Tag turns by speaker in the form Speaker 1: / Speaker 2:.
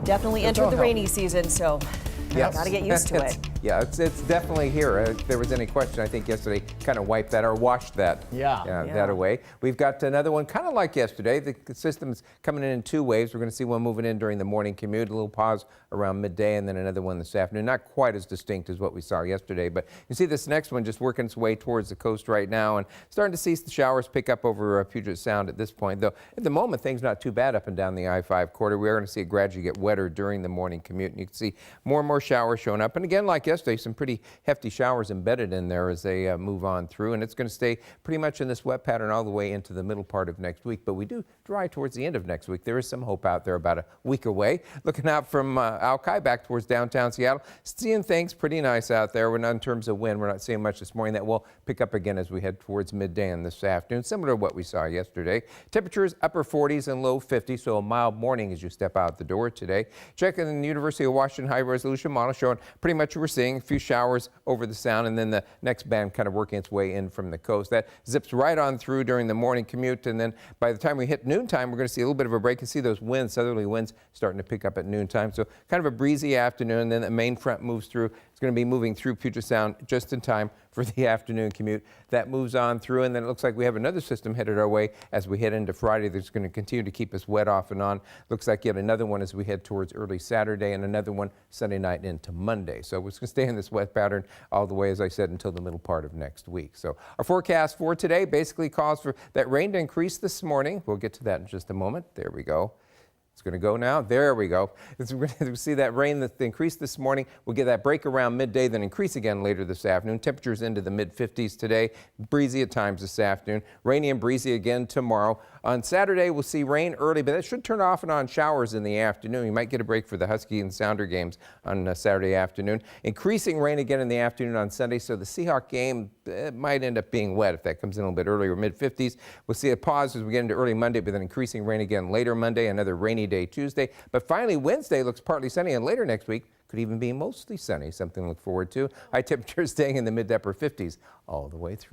Speaker 1: definitely entered the rainy season, so got to get used to it.
Speaker 2: Yeah, it's definitely here. If there was any question, I think yesterday kind of wiped that or washed that, that away. We've got another one kind of like yesterday. The system is coming in 2 waves. We're going to see one moving in during the morning commute, a little pause around midday, and then another one this afternoon. Not quite as distinct as what we saw yesterday, but you see this next one just working its way towards the coast right now and starting to see the showers pick up over Puget Sound at this point, though at the moment things not too bad up and down the I-5 corridor. We are going to see it gradually get wetter during the morning commute, and you can see more and more showers showing up. And again, like yesterday, some pretty hefty showers embedded in there as they move on through, and it's going to stay pretty much in this wet pattern all the way into the middle part of next week. But we do dry towards the end of next week. There is some hope out there about a week away. Looking out from Alki back towards downtown Seattle, seeing things pretty nice out there. We're not in terms of wind. We're not seeing much this morning. That will pick up again as we head towards midday and this afternoon, similar to what we saw yesterday. Temperatures upper 40s and low 50s, so a mild morning as you step out the door today. Checking the University of Washington high resolution model showing pretty much what we're seeing, a few showers over the sound, and then the next band kind of working its way in from the coast. That zips right on through during the morning commute, and then by the time we hit noontime, we're going to see a little bit of a break and see those winds, southerly winds, starting to pick up at noontime. So kind of a breezy afternoon. Then the main front moves through. It's going to be moving through Puget Sound just in time for the afternoon commute. That moves on through, and then it looks like we have another system headed our way as we head into Friday that's going to continue to keep us wet off and on. Looks like yet another one as we head towards early Saturday, and another one Sunday night into Monday. So we're going to stay in this wet pattern all the way, as I said, until the middle part of next week. So our forecast for today basically calls for that rain to increase this morning. We'll get to that in just a moment. There we go. It's going to go now. There we go. We're going to see that rain that increased this morning. We'll get that break around midday, then increase again later this afternoon. Temperatures into the mid-50s today. Breezy at times this afternoon. Rainy and breezy again tomorrow. On Saturday, we'll see rain early, but that should turn off and on showers in the afternoon. You might get a break for the Husky and Sounder games on Saturday afternoon. Increasing rain again in the afternoon on Sunday, so the Seahawk game might end up being wet if that comes in a little bit earlier, mid-50s. We'll see a pause as we get into early Monday, but then increasing rain again later Monday, another rainy day Tuesday. But finally, Wednesday looks partly sunny, and later next week could even be mostly sunny, something to look forward to. High temperatures staying in the mid to upper 50s all the way through.